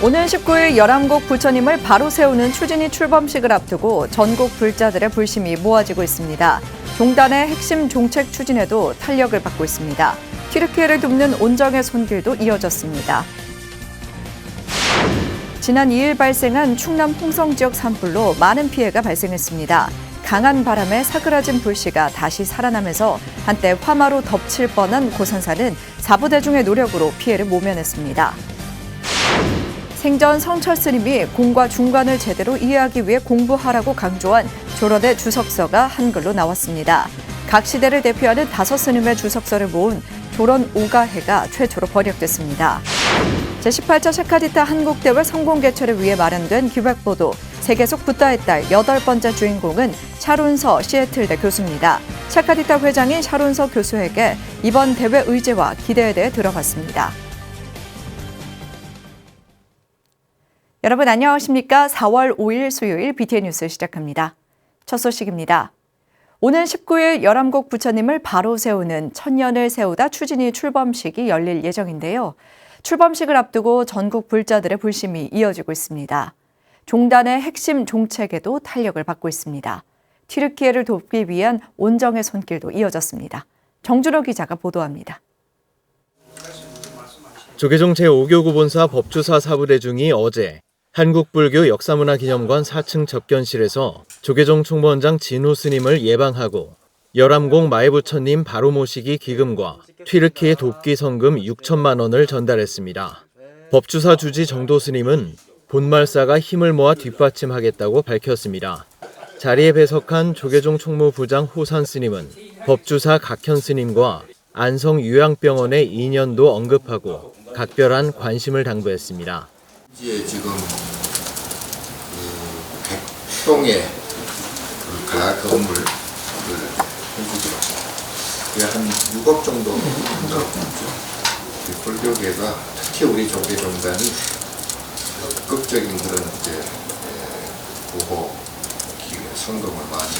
오는 19일 열암곡 부처님을 바로 세우는 추진위 출범식을 앞두고 전국 불자들의 불심이 모아지고 있습니다. 종단의 핵심 종책 추진에도 탄력을 받고 있습니다. 튀르키예를 돕는 온정의 손길도 이어졌습니다. 지난 2일 발생한 충남 홍성 지역 산불로 많은 피해가 발생했습니다. 강한 바람에 사그라진 불씨가 다시 살아나면서 한때 화마로 덮칠 뻔한 고산사는 사부대중의 노력으로 피해를 모면했습니다. 생전 성철 스님이 공과 중간을 제대로 이해하기 위해 공부하라고 강조한 조런의 주석서가 한글로 나왔습니다. 각 시대를 대표하는 5스님의 주석서를 모은 조런 오가해가 최초로 번역됐습니다. 제18차 샤카디타 한국대회 성공 개최를 위해 마련된 기획보도 세계 속 붓다의 딸 8번째 주인공은 샤룬서 시애틀대 교수입니다. 샤카디타 회장인 샤룬서 교수에게 이번 대회 의제와 기대에 대해 들어봤습니다. 여러분 안녕하십니까? 4월 5일 수요일 BTN 뉴스 시작합니다. 첫 소식입니다. 오는 19일 열암곡 부처님을 바로 세우는 천년을 세우다 추진위 출범식이 열릴 예정인데요. 출범식을 앞두고 전국 불자들의 불심이 이어지고 있습니다. 종단의 핵심 종책에도 탄력을 받고 있습니다. 튀르키예를 돕기 위한 온정의 손길도 이어졌습니다. 정준호 기자가 보도합니다. 조계종 제5교구 본사 법주사 사부대중이 어제 한국불교 역사문화기념관 4층 접견실에서 조계종 총무원장 진우 스님을 예방하고 열암곡 마에부처님 바로 모시기 기금과 튀르키예 돕기 성금 6천만 원을 전달했습니다. 법주사 주지 정도 스님은 본말사가 힘을 모아 뒷받침하겠다고 밝혔습니다. 자리에 배석한 조계종 총무부장 호산 스님은 법주사 각현 스님과 안성 요양병원의 인연도 언급하고 각별한 관심을 당부했습니다. 지금 백동의 가건물을 해주기로 한 6억 정도 한다고 있죠. 불교계가 특히 우리 조계종단이 적극적인 그런 보호 성금을 많이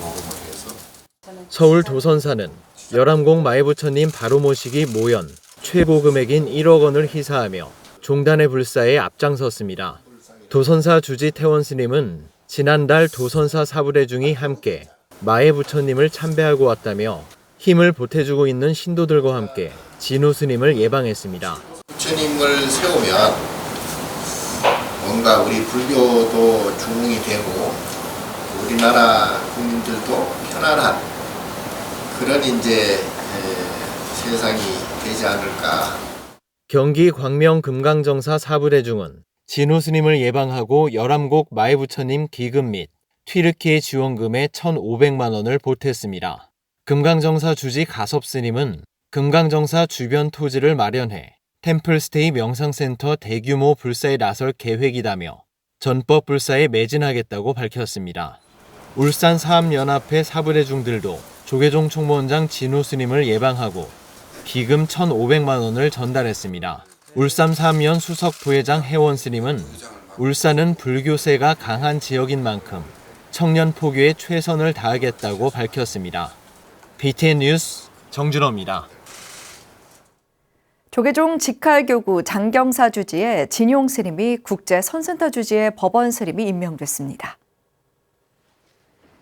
모금을 해서 서울 도선사는 열암곡 마에부처님 바로 모시기 모연 최고 금액인 1억 원을 희사하며 종단의 불사에 앞장섰습니다. 도선사 주지 태원 스님은 지난달 도선사 사부대중이 함께 마에부처님을 참배하고 왔다며 힘을 보태주고 있는 신도들과 함께 진우 스님을 예방했습니다. 부처님을 세우면 뭔가 우리 불교도 중흥이 되고 우리나라 국민들도 편안한 그런 세상이 되지 않을까. 경기 광명 금강정사 사부대중은 진우 스님을 예방하고 열암곡 마에부처님 기금 및 튀르키예 지원금의 1,500만 원을 보탰습니다. 금강정사 주지 가섭 스님은 금강정사 주변 토지를 마련해 템플스테이 명상센터 대규모 불사에 나설 계획이다며 전법 불사에 매진하겠다고 밝혔습니다. 울산 사암연합회 사부대중들도 조계종 총무원장 진우 스님을 예방하고 기금 1,500만 원을 전달했습니다. 울산 사암연 수석 부회장 혜원 스님은 울산은 불교세가 강한 지역인 만큼 청년 포교에 최선을 다하겠다고 밝혔습니다. BTN 뉴스 정준호입니다. 조계종 직할교구 장경사 주지에 진용 스님이 국제 선센터 주지에 법원 스님이 임명됐습니다.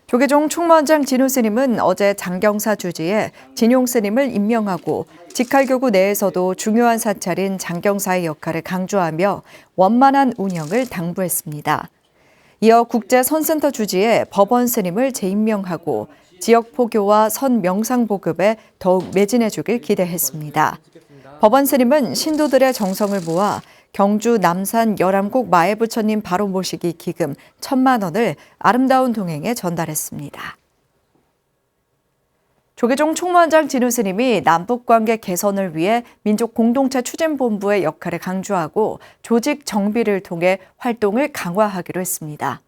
조계종 총무원장 진우 스님은 어제 장경사 주지에 진용 스님을 임명하고 직할교구 내에서도 중요한 사찰인 장경사의 역할을 강조하며 원만한 운영을 당부했습니다. 이어 국제 선센터 주지에 법원 스님을 재임명하고 지역 포교와 선 명상 보급에 더욱 매진해 주길 기대했습니다. 법원 스님은 신도들의 정성을 모아 경주 남산 열암곡 마에부처님 바로 모시기 기금 1,000만 원을 아름다운 동행에 전달했습니다. 조계종 총무원장 진우 스님이 남북관계 개선을 위해 민족공동체 추진본부의 역할을 강조하고 조직 정비를 통해 활동을 강화하기로 했습니다.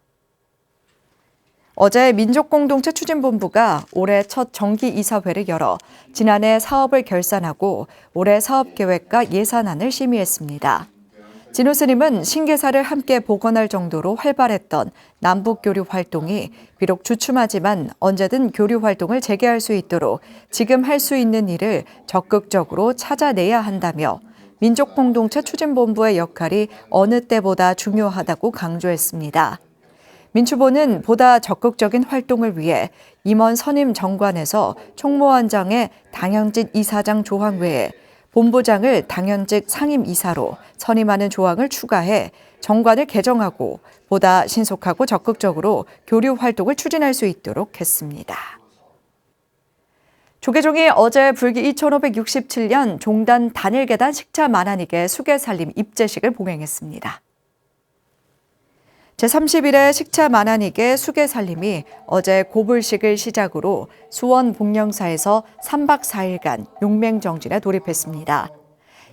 어제 민족공동체 추진본부가 올해 첫 정기 이사회를 열어 지난해 사업을 결산하고 올해 사업계획과 예산안을 심의했습니다. 진우 스님은 신계사를 함께 복원할 정도로 활발했던 남북교류 활동이 비록 주춤하지만 언제든 교류 활동을 재개할 수 있도록 지금 할 수 있는 일을 적극적으로 찾아내야 한다며 민족공동체 추진본부의 역할이 어느 때보다 중요하다고 강조했습니다. 민추보는 보다 적극적인 활동을 위해 임원 선임 정관에서 총무원장의 당연직 이사장 조항 외에 본부장을 당연직 상임이사로 선임하는 조항을 추가해 정관을 개정하고 보다 신속하고 적극적으로 교류 활동을 추진할 수 있도록 했습니다. 조계종이 어제 불기 2567년 종단 단일계단 식차 만한익의 수계살림 입제식을 봉행했습니다. 제31회 식차 만한익의 수계살림이 어제 고불식을 시작으로 수원 복령사에서 3박 4일간 용맹정진에 돌입했습니다.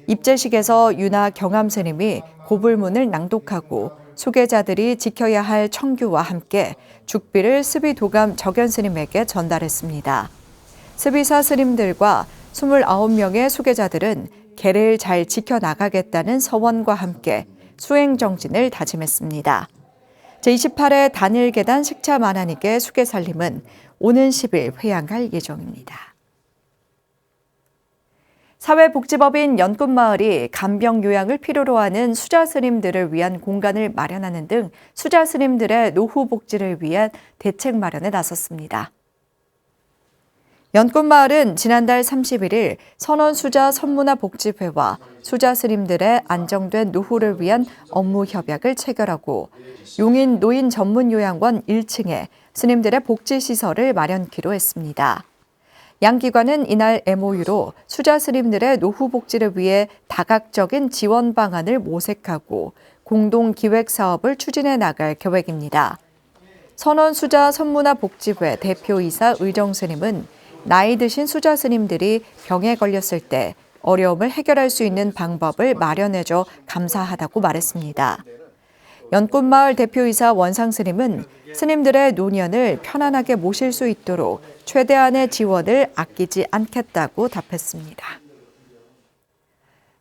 입제식에서 유나 경암스님이 고불문을 낭독하고 수계자들이 지켜야 할 청규와 함께 죽비를 스비도감 적연스님에게 전달했습니다. 스비사 스님들과 29명의 수계자들은 계를 잘 지켜나가겠다는 서원과 함께 수행정진을 다짐했습니다. 제28회 단일계단 식차 만한익의 수계살림은 오는 10일 회양할 예정입니다. 사회복지법인 연꽃마을이 간병 요양을 필요로 하는 수자 스님들을 위한 공간을 마련하는 등 수자 스님들의 노후 복지를 위한 대책 마련에 나섰습니다. 연꽃마을은 지난달 31일 선원수자 선문화복지회와 수자 스님들의 안정된 노후를 위한 업무 협약을 체결하고 용인 노인 전문 요양원 1층에 스님들의 복지시설을 마련키로 했습니다. 양 기관은 이날 MOU로 수자 스님들의 노후 복지를 위해 다각적인 지원 방안을 모색하고 공동 기획 사업을 추진해 나갈 계획입니다. 선원수자 선문화복지회 대표이사 의정 스님은 나이 드신 수자 스님들이 병에 걸렸을 때 어려움을 해결할 수 있는 방법을 마련해줘 감사하다고 말했습니다. 연꽃마을 대표이사 원상 스님은 스님들의 노년을 편안하게 모실 수 있도록 최대한의 지원을 아끼지 않겠다고 답했습니다.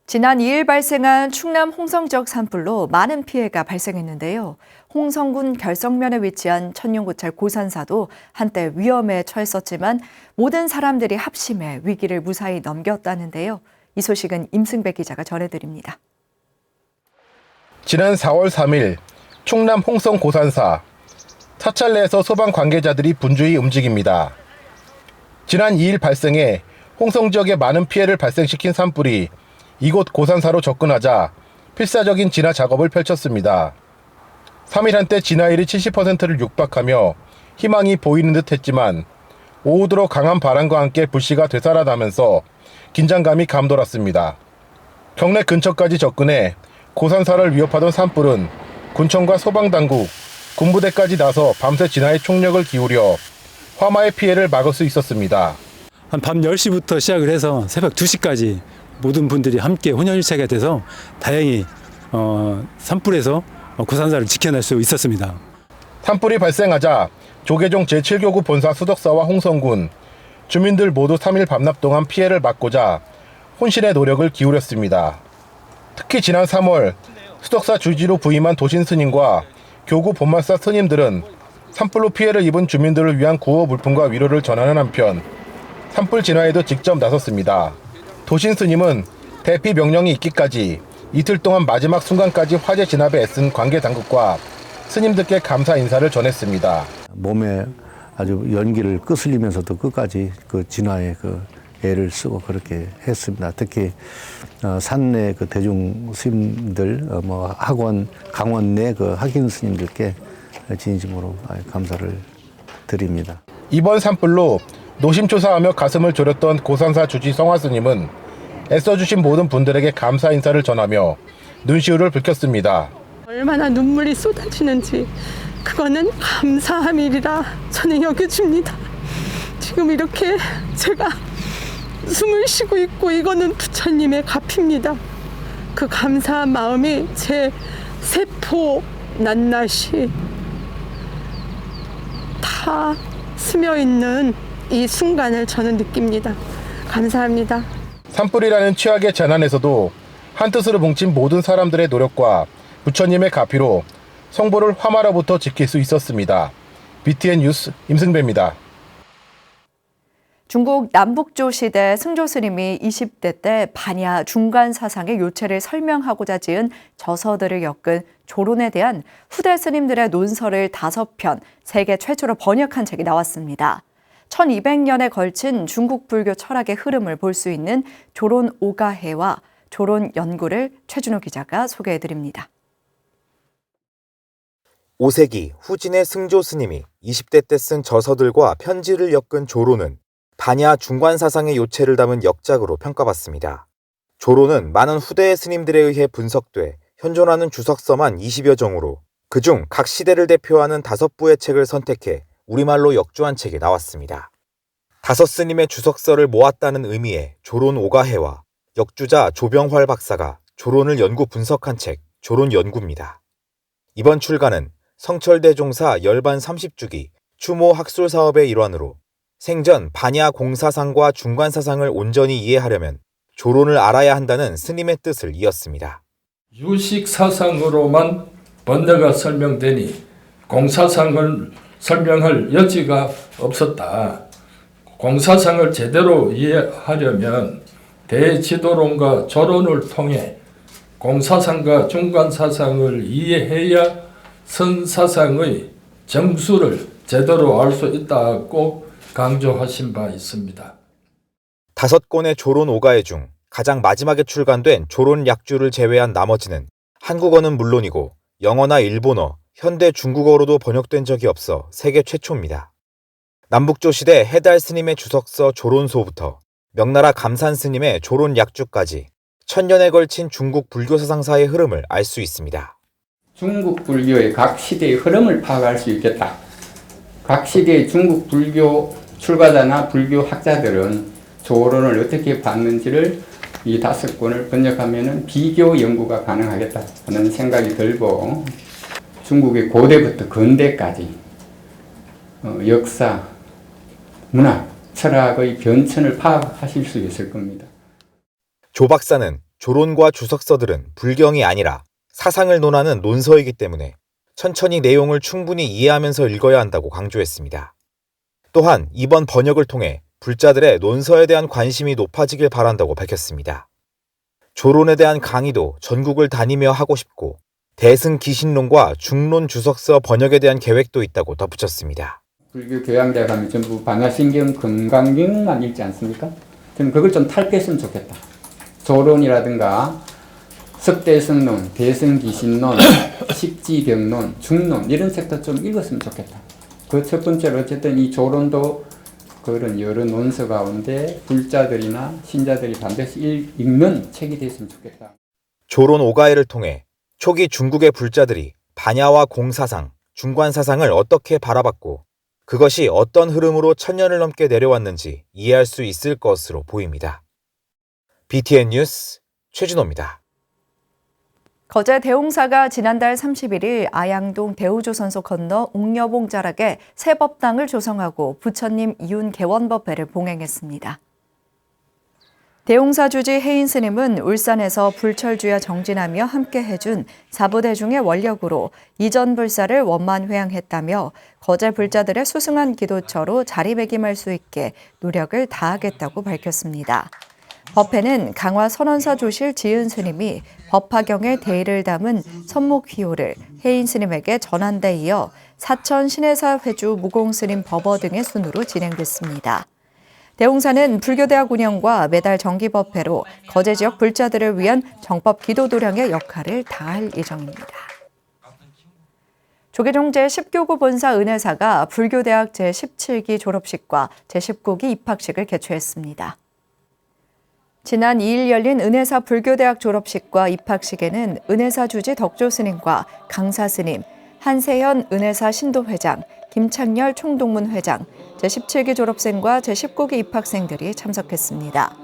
지난 2일 발생한 충남 홍성 지역 산불로 많은 피해가 발생했는데요. 홍성군 결성면에 위치한 천룡고찰 고산사도 한때 위험에 처했었지만 모든 사람들이 합심해 위기를 무사히 넘겼다는데요. 이 소식은 임승백 기자가 전해드립니다. 지난 4월 3일 충남 홍성 고산사 사찰 내에서 소방 관계자들이 분주히 움직입니다. 지난 2일 발생해 홍성 지역에 많은 피해를 발생시킨 산불이 이곳 고산사로 접근하자 필사적인 진화 작업을 펼쳤습니다. 3일 한때 진화율이 70%를 육박하며 희망이 보이는 듯 했지만 오후도록 강한 바람과 함께 불씨가 되살아나면서 긴장감이 감돌았습니다. 경내 근처까지 접근해 고산사를 위협하던 산불은 군청과 소방당국, 군부대까지 나서 밤새 진화에 총력을 기울여 화마의 피해를 막을 수 있었습니다. 한 밤 10시부터 시작을 해서 새벽 2시까지 모든 분들이 함께 혼연일체가 돼서 다행히 산불에서 고산사를 지켜낼 수 있었습니다. 산불이 발생하자 조계종 제7교구 본사 수덕사와 홍성군, 주민들 모두 3일 밤낮 동안 피해를 막고자 혼신의 노력을 기울였습니다. 특히 지난 3월 수덕사 주지로 부임한 도신 스님과 교구 본마사 스님들은 산불로 피해를 입은 주민들을 위한 구호 물품과 위로를 전하는 한편 산불 진화에도 직접 나섰습니다. 도신 스님은 대피 명령이 있기까지 이틀 동안 마지막 순간까지 화재 진압에 애쓴 관계 당국과 스님들께 감사 인사를 전했습니다. 몸에 아주 연기를 끄슬리면서도 끝까지 그 진화에 애를 쓰고 그렇게 했습니다. 특히 산내 대중 스님들, 학원, 강원 내 학인 스님들께 진심으로 감사를 드립니다. 이번 산불로 노심초사하며 가슴을 졸였던 고산사 주지 성화 스님은 애써주신 모든 분들에게 감사 인사를 전하며 눈시울을 붉혔습니다. 얼마나 눈물이 쏟아지는지 그거는 감사함이라 저는 여겨집니다. 지금 이렇게 제가 숨을 쉬고 있고 이거는 부처님의 값입니다. 그 감사한 마음이 제 세포 낱낱이 다 스며있는 이 순간을 저는 느낍니다. 감사합니다. 산불이라는 최악의 재난에서도 한뜻으로 뭉친 모든 사람들의 노력과 부처님의 가피로 성보를 화마로부터 지킬 수 있었습니다. BTN 뉴스 임승배입니다. 중국 남북조 시대 승조 스님이 20대 때 반야 중간 사상의 요체를 설명하고자 지은 저서들을 엮은 조론에 대한 후대 스님들의 논설을 5편, 세계 최초로 번역한 책이 나왔습니다. 1200년에 걸친 중국 불교 철학의 흐름을 볼 수 있는 조론 오가해와 조론 연구를 최준호 기자가 소개해드립니다. 5세기 후진의 승조 스님이 20대 때 쓴 저서들과 편지를 엮은 조론은 반야 중관 사상의 요체를 담은 역작으로 평가받습니다. 조론은 많은 후대의 스님들에 의해 분석돼 현존하는 주석서만 20여 정으로 그중 각 시대를 대표하는 5부의 책을 선택해 우리말로 역주한 책이 나왔습니다. 5 스님의 주석서를 모았다는 의미의 조론 오가해와 역주자 조병활 박사가 조론을 연구 분석한 책 조론 연구입니다. 이번 출간은 성철대종사 열반 30주기 추모 학술 사업의 일환으로 생전 반야 공사상과 중관사상을 온전히 이해하려면 조론을 알아야 한다는 스님의 뜻을 이었습니다. 유식 사상으로만 번뇌가 설명되니 공사상을 설명할 여지가 없었다. 공사상을 제대로 이해하려면 대지도론과 조론을 통해 공사상과 중관사상을 이해해야 선사상의 정수를 제대로 알 수 있다고 강조하신 바 있습니다. 5권의 조론 오가해 중 가장 마지막에 출간된 조론 약주를 제외한 나머지는 한국어는 물론이고 영어나 일본어, 현대 중국어로도 번역된 적이 없어 세계 최초입니다. 남북조 시대 해달 스님의 주석서 조론소부터 명나라 감산 스님의 조론 약주까지 1000년에 걸친 중국 불교 사상사의 흐름을 알 수 있습니다. 중국 불교의 각 시대의 흐름을 파악할 수 있겠다. 각 시대의 중국 불교 출가자나 불교 학자들은 조론을 어떻게 봤는지를 이 5권을 번역하면 비교 연구가 가능하겠다 하는 생각이 들고 중국의 고대부터 근대까지 역사, 문화, 철학의 변천을 파악하실 수 있을 겁니다. 조 박사는 조론과 주석서들은 불경이 아니라 사상을 논하는 논서이기 때문에 천천히 내용을 충분히 이해하면서 읽어야 한다고 강조했습니다. 또한 이번 번역을 통해 불자들의 논서에 대한 관심이 높아지길 바란다고 밝혔습니다. 조론에 대한 강의도 전국을 다니며 하고 싶고 대승기신론과 중론 주석서 번역에 대한 계획도 있다고 덧붙였습니다. 불교 교양대 가면 전부 반야신경 금강경만 읽지 않습니까? 저는 그걸 좀 탈피했으면 좋겠다. 조론이라든가 석대성론, 대승기신론, 십지병론, 중론 이런 책도 좀 읽었으면 좋겠다. 그 첫 번째로 어쨌든 이 조론도 그런 여러 논서 가운데 불자들이나 신자들이 반드시 읽는 책이 됐으면 좋겠다. 조론 오가해를 통해 초기 중국의 불자들이 반야와 공사상, 중관사상을 어떻게 바라봤고 그것이 어떤 흐름으로 1000년을 넘게 내려왔는지 이해할 수 있을 것으로 보입니다. BTN 뉴스 최준호입니다. 거제 대웅사가 지난달 31일 아양동 대우조선소 건너 옥녀봉 자락에 새 법당을 조성하고 부처님 이윤 개원법회를 봉행했습니다. 대웅사 주지 해인 스님은 울산에서 불철주야 정진하며 함께 해준 사부대중의 원력으로 이전 불사를 원만 회양했다며 거제 불자들의 수승한 기도처로 자리매김할 수 있게 노력을 다하겠다고 밝혔습니다. 법회는 강화 선원사 조실 지은 스님이 법화경에 대의를 담은 선목휘호를 해인 스님에게 전한 데 이어 사천 신해사 회주 무공 스님 법어 등의 순으로 진행됐습니다. 대웅사는 불교대학 운영과 매달 정기법회로 거제 지역 불자들을 위한 정법 기도 도량의 역할을 다할 예정입니다. 조계종 제10교구 본사 은혜사가 불교대학 제17기 졸업식과 제19기 입학식을 개최했습니다. 지난 2일 열린 은혜사 불교대학 졸업식과 입학식에는 은혜사 주지 덕조 스님과 강사 스님, 한세현 은혜사 신도회장, 김창렬 총동문 회장, 제17기 졸업생과 제19기 입학생들이 참석했습니다.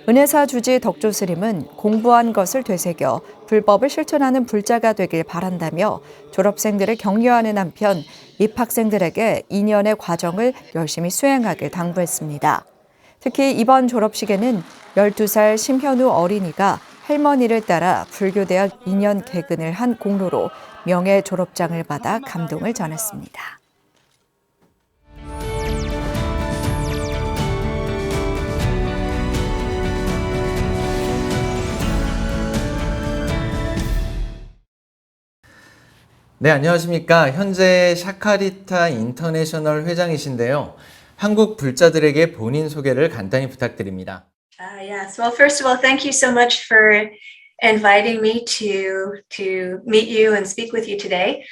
은혜사 주지 덕조 스님은 공부한 것을 되새겨 불법을 실천하는 불자가 되길 바란다며 졸업생들을 격려하는 한편 입학생들에게 2년의 과정을 열심히 수행하길 당부했습니다. 특히 이번 졸업식에는 12살 심현우 어린이가 할머니를 따라 불교대학 2년 개근을 한 공로로 명예 졸업장을 받아 감동을 전했습니다. 네, 안녕하십니까. 현재 샤카리타 인터내셔널 회장이신데요. 한국 불자들에게 본인 소개를 간단히 부탁드립니다. Yes. Well, first of all, thank you so much for inviting me to meet you and speak with you today.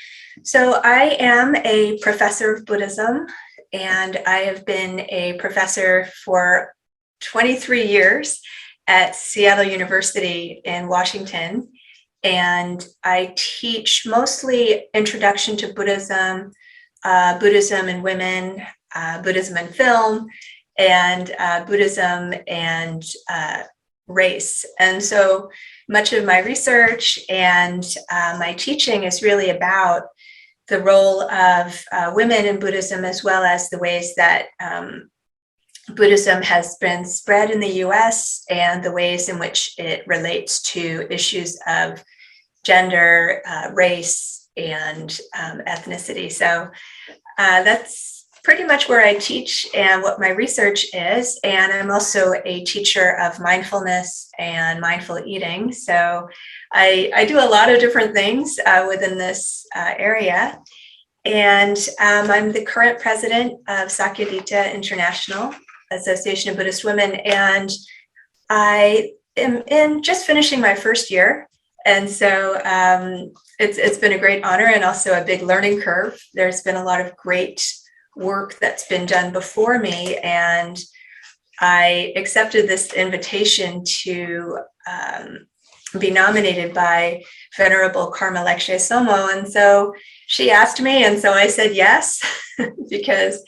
So I am a professor of Buddhism, and I have been a professor for 23 years at Seattle University in Washington. And I teach mostly introduction to Buddhism, Buddhism and women, Buddhism and film, and Buddhism and race. And so much of my research and my teaching is really about the role of women in Buddhism, as well as the ways that Buddhism has been spread in the US and the ways in which it relates to issues of gender, race, and ethnicity. So that's pretty much where I teach and what my research is. And I'm also a teacher of mindfulness and mindful eating. So I do a lot of different things within this area. And I'm the current president of Sakyadhita International Association of Buddhist Women. And I am just finishing my first year. And so it's been a great honor and also a big learning curve. There's been a lot of great work that's been done before me, and I accepted this invitation to be nominated by Venerable Karma Lekshe Somo. And so she asked me, and so I said yes, because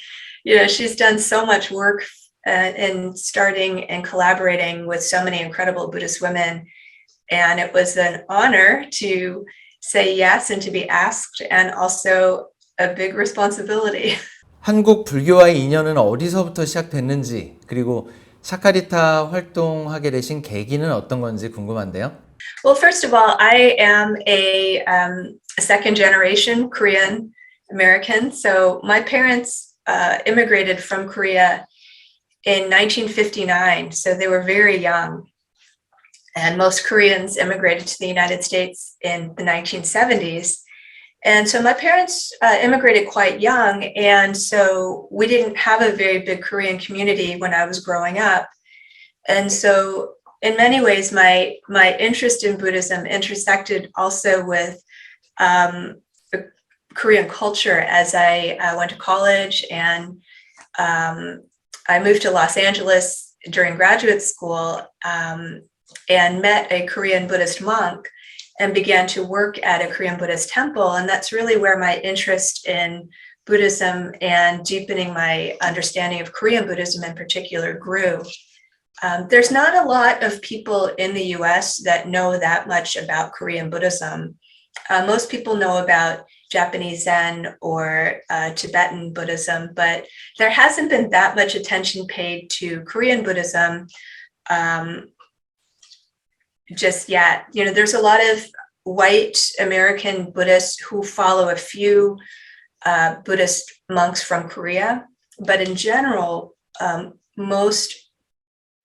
she's done so much work in starting and collaborating with so many incredible Buddhist women. And it was an honor to say yes and to be asked, and also a big responsibility. 한국 불교와의 인연은 어디서부터 시작됐는지, 그리고 샤카리타 활동하게 되신 계기는 어떤 건지 궁금한데요. Well, first of all, I am a second generation Korean American. So my parents immigrated from Korea in 1959. So they were very young. And most Koreans immigrated to the United States in the 1970s. And so my parents immigrated quite young. And so we didn't have a very big Korean community when I was growing up. And so in many ways, my interest in Buddhism intersected also with Korean culture as I went to college, and I moved to Los Angeles during graduate school and met a Korean Buddhist monk and began to work at a Korean Buddhist temple. And that's really where my interest in Buddhism and deepening my understanding of Korean Buddhism in particular grew. There's not a lot of people in the US that know that much about Korean Buddhism. Most people know about Japanese Zen or Tibetan Buddhism, but there hasn't been that much attention paid to Korean Buddhism just yet. There's a lot of white American Buddhists who follow a few Buddhist monks from Korea, but in general, most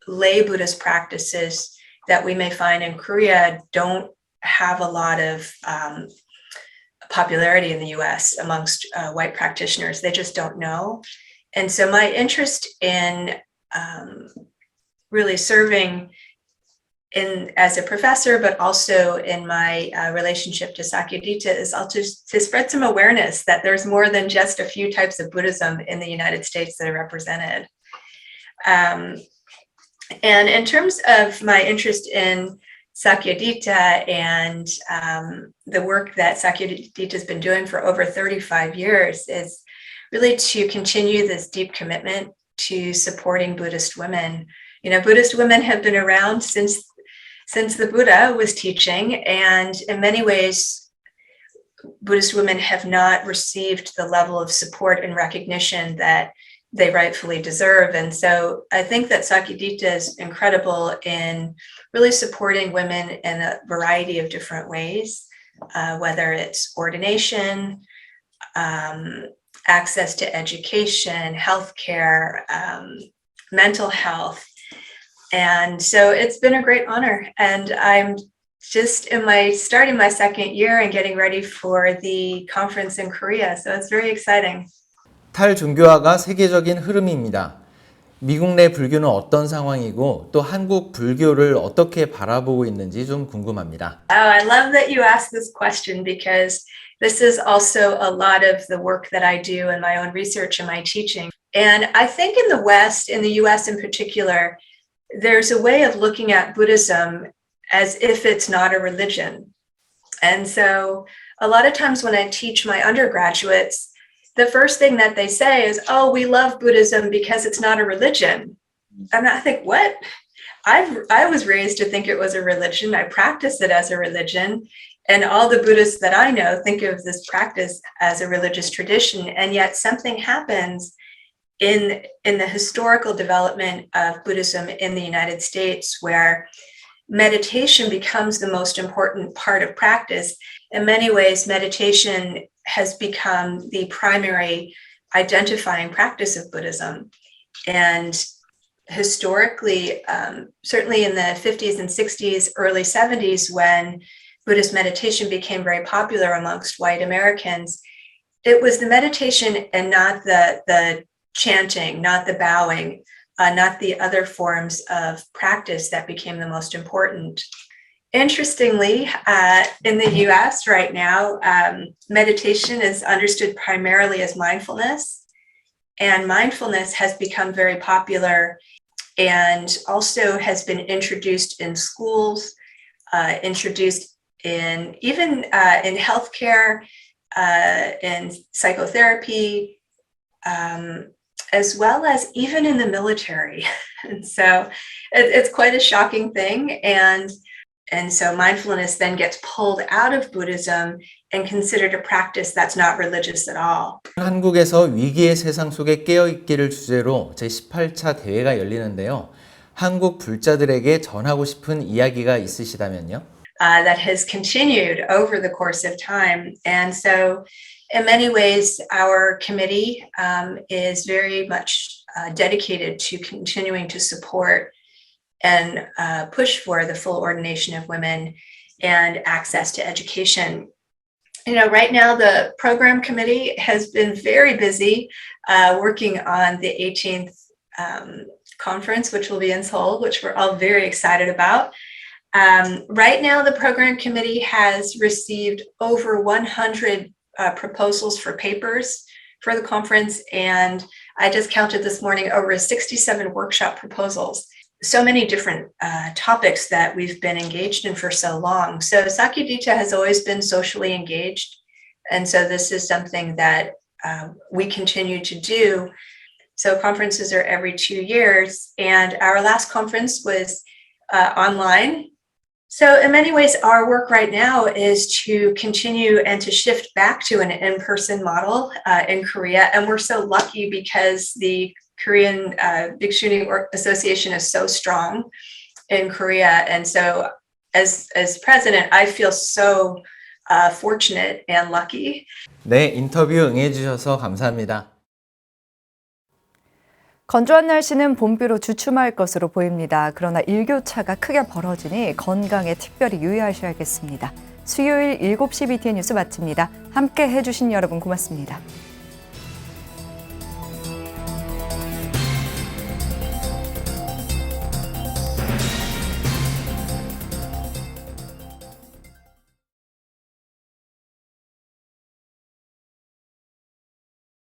lay Buddhist practices that we may find in Korea don't have a lot of popularity in the US amongst white practitioners. They just don't know. And so my interest in really serving as a professor, but also in my relationship to Sakyadhita is also to spread some awareness that there's more than just a few types of Buddhism in the United States that are represented. And in terms of my interest in Sakyadhita and the work that Sakyadhita has been doing for over 35 years is really to continue this deep commitment to supporting Buddhist women. Buddhist women have been around since the Buddha was teaching, and in many ways, Buddhist women have not received the level of support and recognition that they rightfully deserve. And so I think that Sakyadhita is incredible in really supporting women in a variety of different ways, whether it's ordination, access to education, healthcare, mental health. And so it's been a great honor. And I'm just starting my second year and getting ready for the conference in Korea. So it's very exciting. 탈종교화가 세계적인 흐름입니다. 미국 내 불교는 어떤 상황이고 또 한국 불교를 어떻게 바라보고 있는지 좀 궁금합니다. I love that you asked this question because this is also a lot of the work that I do in my own research and my teaching. And I think in the West, in the US in particular, there's a way of looking at Buddhism as if it's not a religion. And so a lot of times when I teach my undergraduates, the first thing that they say is, oh, we love Buddhism because it's not a religion. And I think, what? I was raised to think it was a religion. I practice it as a religion. And all the Buddhists that I know think of this practice as a religious tradition. And yet something happens in the historical development of Buddhism in the United States where meditation becomes the most important part of practice. In many ways, meditation has become the primary identifying practice of Buddhism. And historically, certainly in the 50s and 60s, early 70s, when Buddhist meditation became very popular amongst white Americans, it was the meditation and not the chanting, not the bowing, not the other forms of practice that became the most important. Interestingly, in the US right now, meditation is understood primarily as mindfulness, and mindfulness has become very popular and also has been introduced in schools, introduced in even in healthcare, in psychotherapy, as well as even in the military. And so it's quite a shocking thing. And so mindfulness then gets pulled out of Buddhism and considered a practice that's not religious at all. 한국에서 위기의 세상 속에 깨어있기를 주제로 제18차 대회가 열리는데요. 한국 불자들에게 전하고 싶은 이야기가 있으시다면요? That has continued over the course of time. And so in many ways, our committee is very much dedicated to continuing to support and push for the full ordination of women and access to education. You know, right now the program committee has been very busy working on the 18th conference, which will be in Seoul, which we're all very excited about. Right now, the program committee has received over 100 proposals for papers for the conference, and I just counted this morning over 67 workshop proposals. So many different topics that we've been engaged in for so long. So Sakyadhita has always been socially engaged, and so this is something that we continue to do. So conferences are every 2 years, and our last conference was online. So in many ways, our work right now is to continue and to shift back to an in-person model in Korea. And we're so lucky because the Korean Bhikshuni Association is so strong in Korea. And so as president, I feel so fortunate and lucky. 네, 인터뷰 응해주셔서 감사합니다. 건조한 날씨는 봄비로 주춤할 것으로 보입니다. 그러나 일교차가 크게 벌어지니 건강에 특별히 유의하셔야겠습니다. 수요일 7시 BTN 뉴스 마칩니다. 함께 해주신 여러분 고맙습니다.